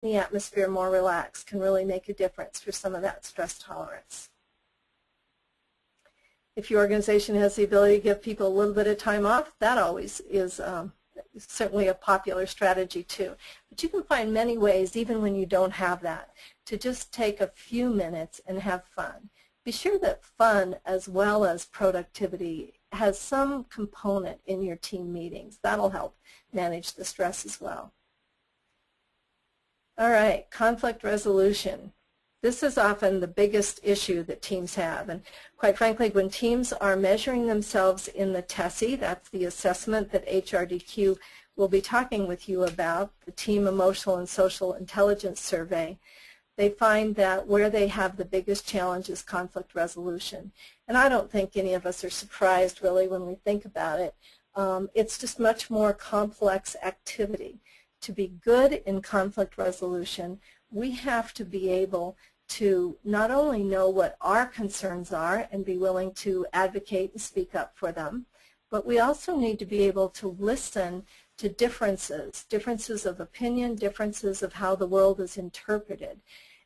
the atmosphere more relaxed can really make a difference for some of that stress tolerance. If your organization has the ability to give people a little bit of time off, that always is certainly a popular strategy too. But you can find many ways, even when you don't have that, to just take a few minutes and have fun. Be sure that fun as well as productivity has some component in your team meetings. That'll help manage the stress as well. All right, conflict resolution. This is often the biggest issue that teams have, and quite frankly, when teams are measuring themselves in the TESI, that's the assessment that HRDQ will be talking with you about, the Team Emotional and Social Intelligence Survey, they find that where they have the biggest challenge is conflict resolution. And I don't think any of us are surprised really when we think about it. It's just much more complex activity. To be good in conflict resolution, we have to be able to not only know what our concerns are and be willing to advocate and speak up for them, but we also need to be able to listen to differences of opinion, differences of how the world is interpreted.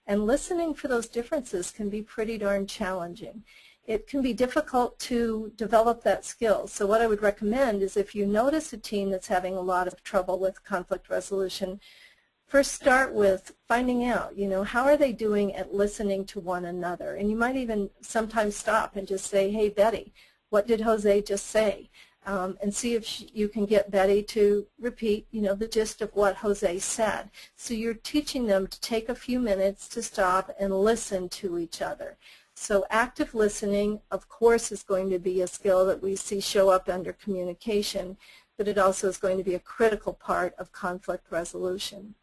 And listening for those differences can be pretty darn challenging. It can be difficult to develop that skill. So what I would recommend is if you notice a team that's having a lot of trouble with conflict resolution, first start with finding out, how are they doing at listening to one another? And you might even sometimes stop and just say, hey, Betty, what did Jose just say? And see if you can get Betty to repeat, the gist of what Jose said. So you're teaching them to take a few minutes to stop and listen to each other. So active listening, of course, is going to be a skill that we see show up under communication, but it also is going to be a critical part of conflict resolution.